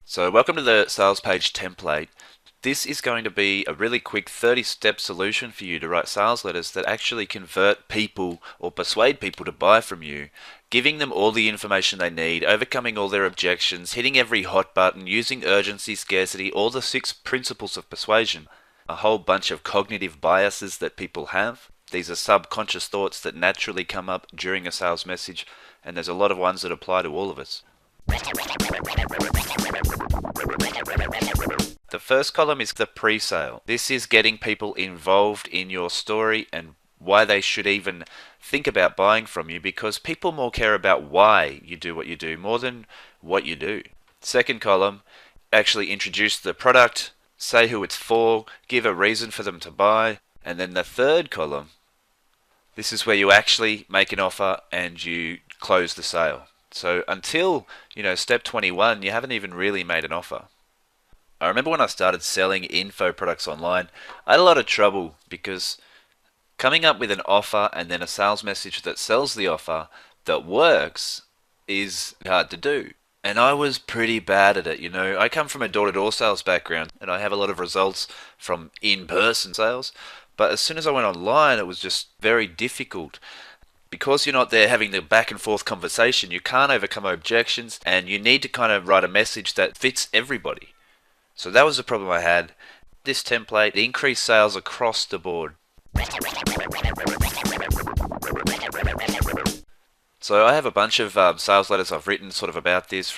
So welcome to the sales page template. This is going to be a really quick 30-step solution for you to write sales letters that actually convert people or persuade people to buy from you, giving them all the information they need, overcoming all their objections, hitting every hot button, using urgency, scarcity, all the 6 principles of persuasion, a whole bunch of cognitive biases that people have. These are subconscious thoughts that naturally come up during a sales message, and there's a lot of ones that apply to all of us. The first column is the pre-sale. This is getting people involved in your story and why they should even think about buying from you, because people more care about why you do what you do more than what you do. Second column, actually introduce the product, say who it's for, give a reason for them to buy. And then the third column, this is where you actually make an offer and you close the sale. So until, step 21, you haven't even really made an offer. I remember when I started selling info products online, I had a lot of trouble because coming up with an offer and then a sales message that sells the offer that works is hard to do. And I was pretty bad at it. I come from a door-to-door sales background and I have a lot of results from in-person sales. But as soon as I went online, it was just very difficult. Because you're not there having the back and forth conversation, you can't overcome objections and you need to kind of write a message that fits everybody. So that was the problem I had. This template increased sales across the board. So I have a bunch of sales letters I've written sort of about this.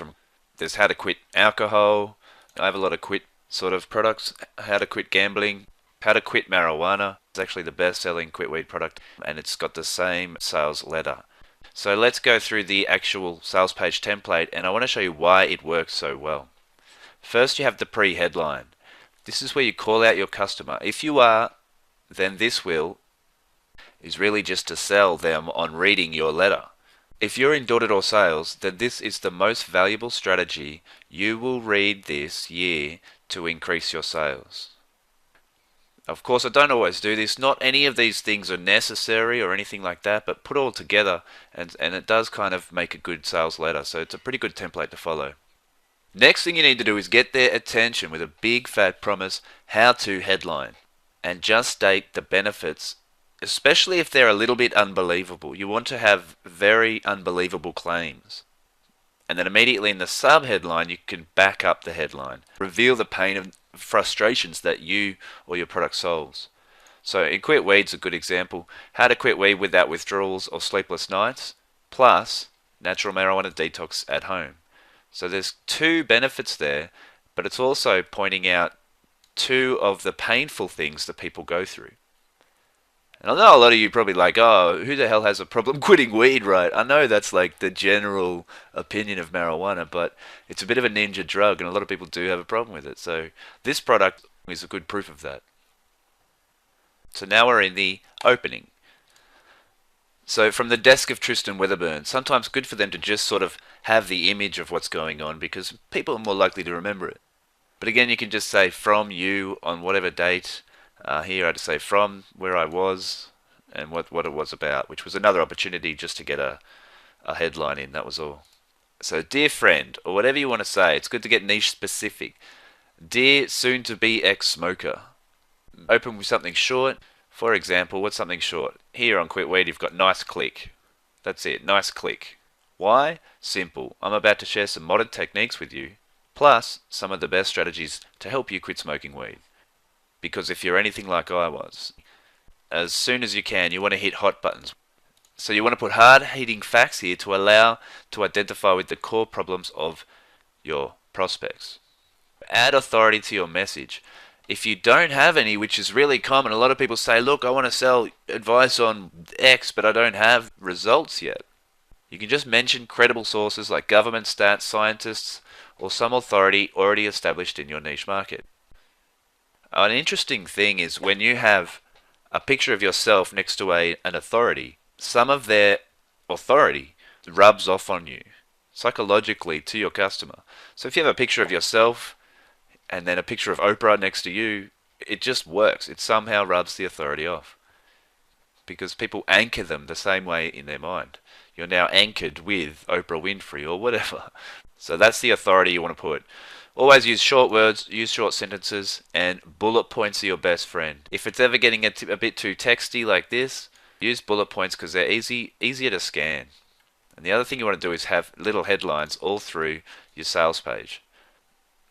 There's how to quit alcohol. I have a lot of quit sort of products. How to quit gambling. How to quit marijuana. It's actually the best-selling quit weed product, and it's got the same sales letter. So let's go through the actual sales page template, and I want to show you why it works so well. First, you have the pre-headline. This is where you call out your customer. If you are, then this is really just to sell them on reading your letter. If you're in door-to-door sales, then this is the most valuable strategy you will read this year to increase your sales. Of course, I don't always do this. Not any of these things are necessary or anything like that, but put all together and it does kind of make a good sales letter. So it's a pretty good template to follow. Next thing you need to do is get their attention with a big fat promise, how to headline, and just state the benefits, especially if they're a little bit unbelievable. You want to have very unbelievable claims. And then immediately in the sub-headline, you can back up the headline. Reveal the pain and frustrations that you or your product solves. So in Quit Weed's a good example. How to quit weed without withdrawals or sleepless nights, plus natural marijuana detox at home. So there's 2 benefits there, but it's also pointing out 2 of the painful things that people go through. And I know a lot of you probably like, oh, who the hell has a problem quitting weed, right? I know that's like the general opinion of marijuana, but it's a bit of a ninja drug and a lot of people do have a problem with it. So this product is a good proof of that. So now we're in the opening. So from the desk of Tristan Weatherburn, sometimes good for them to just sort of have the image of what's going on because people are more likely to remember it. But again, you can just say from you on whatever date. Here I had to say from where I was and what it was about, which was another opportunity just to get a headline in, that was all. So dear friend, or whatever you want to say, it's good to get niche specific. Dear soon-to-be ex-smoker. Open with something short. For example, what's something short? Here on Quit Weed you've got nice click. That's it, nice click. Why? Simple. I'm about to share some modern techniques with you, plus some of the best strategies to help you quit smoking weed. Because if you're anything like I was, as soon as you can, you want to hit hot buttons. So you want to put hard-hitting facts here to allow to identify with the core problems of your prospects. Add authority to your message. If you don't have any, which is really common, a lot of people say, look, I want to sell advice on X, but I don't have results yet. You can just mention credible sources like government stats, scientists, or some authority already established in your niche market. An interesting thing is when you have a picture of yourself next to an authority, some of their authority rubs off on you psychologically to your customer. So if you have a picture of yourself and then a picture of Oprah next to you, it just works. It somehow rubs the authority off because people anchor them the same way in their mind. You're now anchored with Oprah Winfrey or whatever. So that's the authority you want to put. Always use short words, use short sentences, and bullet points are your best friend. If it's ever getting a bit too texty like this, use bullet points because they're easier to scan. And the other thing you want to do is have little headlines all through your sales page.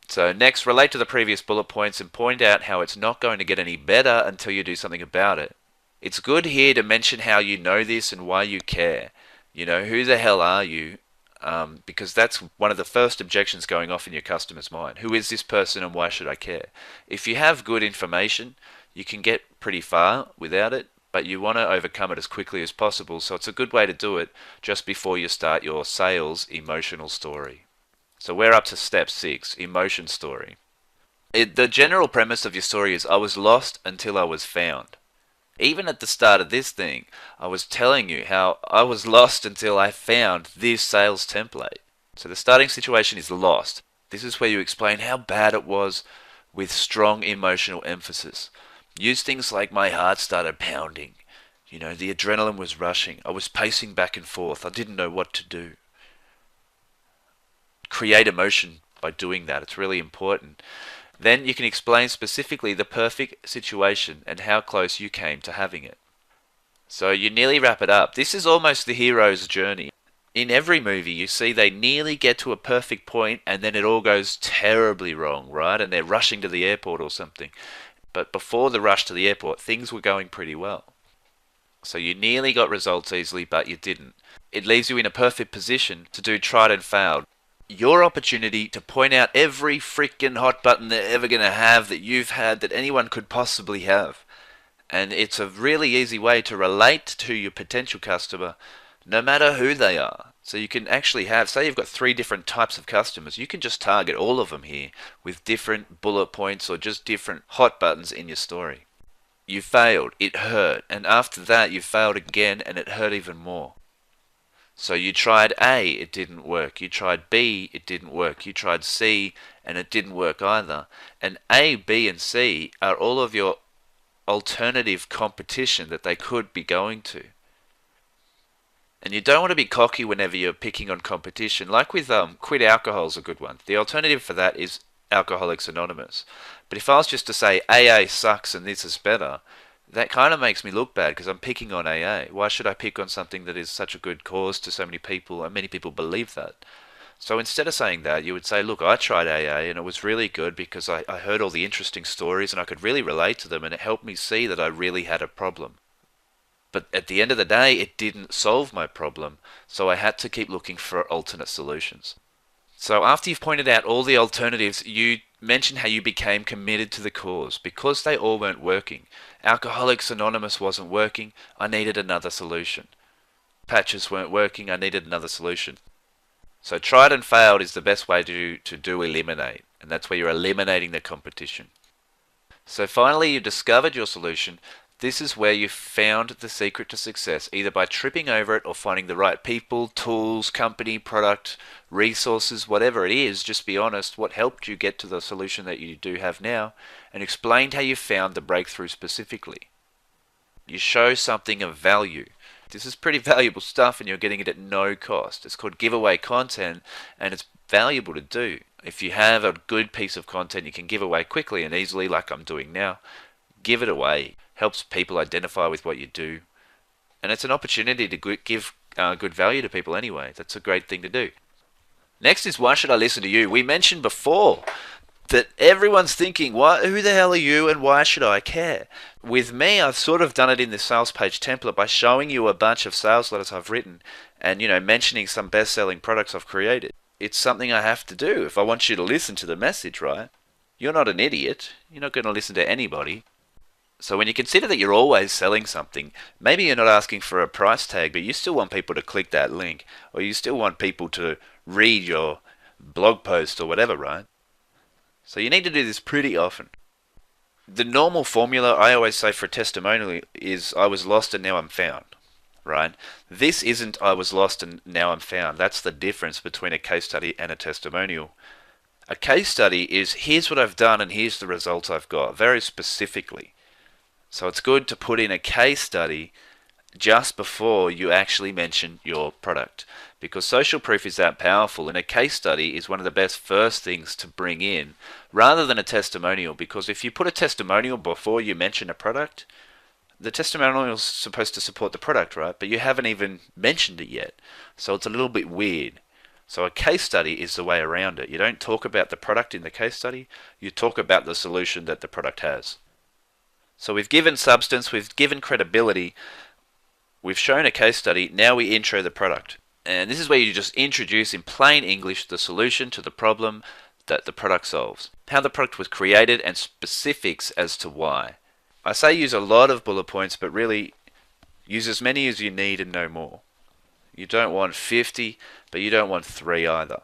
So next, relate to the previous bullet points and point out how it's not going to get any better until you do something about it. It's good here to mention how you know this and why you care. You know, who the hell are you? Because that's one of the first objections going off in your customer's mind. Who is this person and why should I care? If you have good information, you can get pretty far without it, but you want to overcome it as quickly as possible. So it's a good way to do it just before you start your sales emotional story. So we're up to step 6, emotion story. The general premise of your story is I was lost until I was found. Even at the start of this thing, I was telling you how I was lost until I found this sales template. So the starting situation is lost. This is where you explain how bad it was with strong emotional emphasis. Use things like my heart started pounding. You know, the adrenaline was rushing. I was pacing back and forth. I didn't know what to do. Create emotion by doing that. It's really important. Then you can explain specifically the perfect situation and how close you came to having it. So you nearly wrap it up. This is almost the hero's journey. In every movie you see they nearly get to a perfect point and then it all goes terribly wrong, right? And they're rushing to the airport or something. But before the rush to the airport, things were going pretty well. So you nearly got results easily, but you didn't. It leaves you in a perfect position to do tried and failed. Your opportunity to point out every freaking hot button they're ever going to have that you've had that anyone could possibly have. And it's a really easy way to relate to your potential customer no matter who they are. So you can actually have, say you've got 3 different types of customers, you can just target all of them here with different bullet points or just different hot buttons in your story. You failed, it hurt, and after that you failed again and it hurt even more. So you tried A, it didn't work. You tried B, it didn't work. You tried C, and it didn't work either. And A, B, and C are all of your alternative competition that they could be going to. And you don't want to be cocky whenever you're picking on competition. Like with quit alcohol is a good one. The alternative for that is Alcoholics Anonymous. But if I was just to say AA sucks and this is better, that kind of makes me look bad because I'm picking on AA. Why should I pick on something that is such a good cause to so many people, and many people believe that? So instead of saying that, you would say, look, I tried AA and it was really good because I heard all the interesting stories and I could really relate to them and it helped me see that I really had a problem. But at the end of the day, it didn't solve my problem, so I had to keep looking for alternate solutions. So after you've pointed out all the alternatives, you mention how you became committed to the cause because they all weren't working. Alcoholics Anonymous wasn't working, I needed another solution. Patches weren't working, I needed another solution. So tried and failed is the best way to do eliminate, and that's where you're eliminating the competition. So finally you discovered your solution. This is where you found the secret to success, either by tripping over it or finding the right people, tools, company, product, resources, whatever it is. Just be honest, what helped you get to the solution that you do have now, and explained how you found the breakthrough specifically. You show something of value. This is pretty valuable stuff and you're getting it at no cost. It's called giveaway content and it's valuable to do. If you have a good piece of content you can give away quickly and easily like I'm doing now, give it away. Helps people identify with what you do. And it's an opportunity to give good value to people anyway. That's a great thing to do. Next is why should I listen to you? We mentioned before that everyone's thinking, who the hell are you and why should I care? With me, I've sort of done it in the sales page template by showing you a bunch of sales letters I've written and, mentioning some best-selling products I've created. It's something I have to do if I want you to listen to the message, right? You're not an idiot. You're not going to listen to anybody. So when you consider that you're always selling something, maybe you're not asking for a price tag, but you still want people to click that link, or you still want people to read your blog post or whatever, right? So you need to do this pretty often. The normal formula I always say for a testimonial is I was lost and now I'm found, right? This isn't I was lost and now I'm found. That's the difference between a case study and a testimonial. A case study is here's what I've done and here's the results I've got, very specifically. So it's good to put in a case study just before you actually mention your product. Because social proof is that powerful, and a case study is one of the best first things to bring in rather than a testimonial. Because if you put a testimonial before you mention a product, the testimonial is supposed to support the product, right? But you haven't even mentioned it yet. So it's a little bit weird. So a case study is the way around it. You don't talk about the product in the case study, you talk about the solution that the product has. So we've given substance, we've given credibility, we've shown a case study, now we intro the product. And this is where you just introduce in plain English the solution to the problem that the product solves. How the product was created and specifics as to why. I say use a lot of bullet points, but really use as many as you need and no more. You don't want 50, but you don't want 3 either.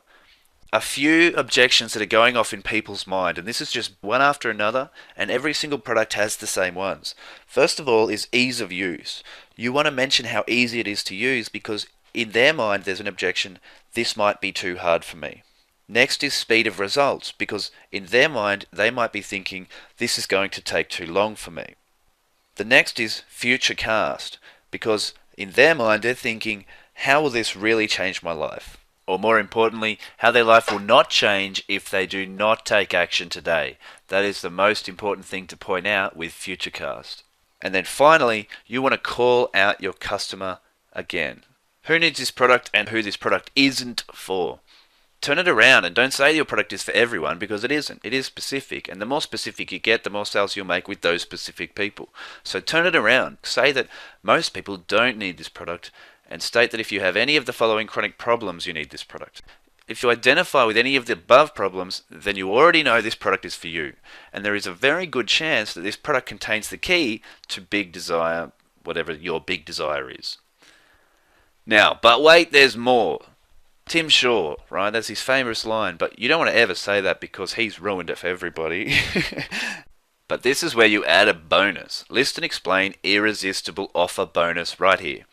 A few objections that are going off in people's mind, and this is just one after another, and every single product has the same ones. First of all is ease of use. You want to mention how easy it is to use because in their mind there's an objection, this might be too hard for me. Next is speed of results, because in their mind they might be thinking, this is going to take too long for me. The next is future cast, because in their mind they're thinking, how will this really change my life? Or more importantly, how their life will not change if they do not take action today. That is the most important thing to point out with Futurecast. And then finally, you want to call out your customer again. Who needs this product and who this product isn't for? Turn it around and don't say your product is for everyone, because it isn't. It is specific, and the more specific you get, the more sales you'll make with those specific people. So turn it around. Say that most people don't need this product, and state that if you have any of the following chronic problems, you need this product. If you identify with any of the above problems, then you already know this product is for you. And there is a very good chance that this product contains the key to big desire, whatever your big desire is. Now, but wait, there's more. Tim Shaw, right? That's his famous line, but you don't want to ever say that because he's ruined it for everybody. But this is where you add a bonus. List and explain irresistible offer bonus right here.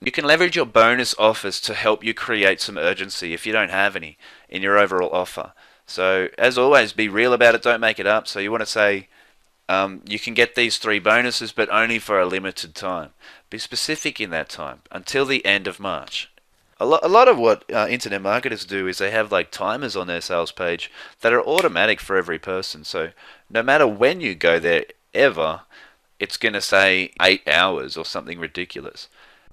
You can leverage your bonus offers to help you create some urgency if you don't have any in your overall offer. So as always, be real about it, don't make it up. So you want to say you can get these 3 bonuses, but only for a limited time. Be specific in that time, until the end of March. A lot of what internet marketers do is they have like timers on their sales page that are automatic for every person. So no matter when you go there ever, it's going to say 8 hours or something ridiculous.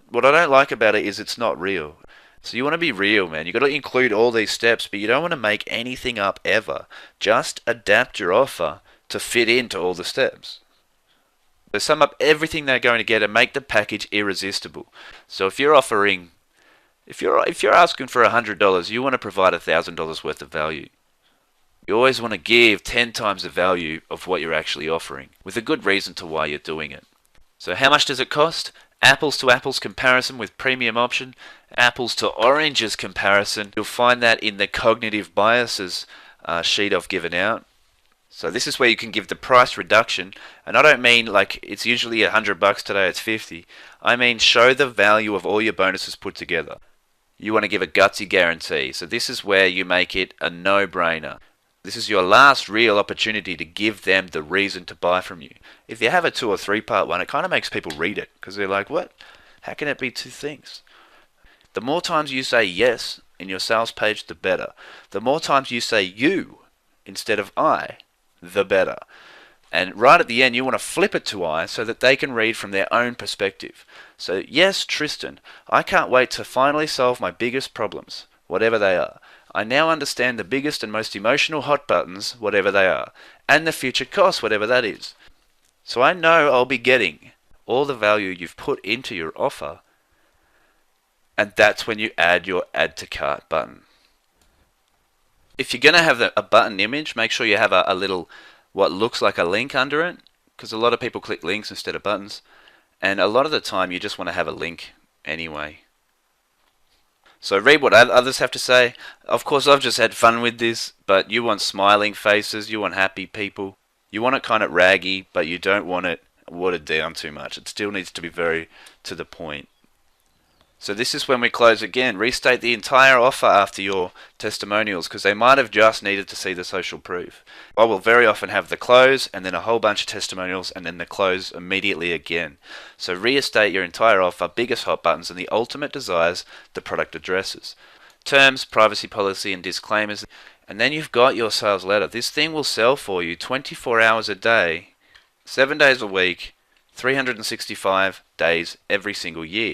What I don't like about it is it's not real. So you want to be real, man. You've got to include all these steps, but you don't want to make anything up ever. Just adapt your offer to fit into all the steps. So sum up everything they're going to get and make the package irresistible. So if you're offering, if you're asking for $100, you want to provide $1,000 worth of value. You always want to give 10 times the value of what you're actually offering, with a good reason to why you're doing it. So how much does it cost? Apples to apples comparison with premium option, apples to oranges comparison. You'll find that in the cognitive biases sheet I've given out. So this is where you can give the price reduction, and I don't mean like it's usually $100 today, it's 50. I mean show the value of all your bonuses put together. You want to give a gutsy guarantee. So this is where you make it a no-brainer. This is your last real opportunity to give them the reason to buy from you. If you have a 2 or 3 part one, it kind of makes people read it because they're like, what? How can it be 2 things? The more times you say yes in your sales page, the better. The more times you say you instead of I, the better. And right at the end, you want to flip it to I so that they can read from their own perspective. So yes, Tristan, I can't wait to finally solve my biggest problems, whatever they are. I now understand the biggest and most emotional hot buttons, whatever they are, and the future cost, whatever that is. So I know I'll be getting all the value you've put into your offer, and that's when you add your add to cart button. If you're going to have a button image, make sure you have a little, what looks like a link under it, because a lot of people click links instead of buttons, and a lot of the time you just want to have a link anyway. So read what others have to say. Of course, I've just had fun with this, but you want smiling faces, you want happy people. You want it kind of raggy, but you don't want it watered down too much. It still needs to be very to the point. So this is when we close again. Restate the entire offer after your testimonials because they might have just needed to see the social proof. I will very often have the close and then a whole bunch of testimonials and then the close immediately again. So restate your entire offer, biggest hot buttons and the ultimate desires the product addresses. Terms, privacy policy and disclaimers. And then you've got your sales letter. This thing will sell for you 24 hours a day, 7 days a week, 365 days every single year.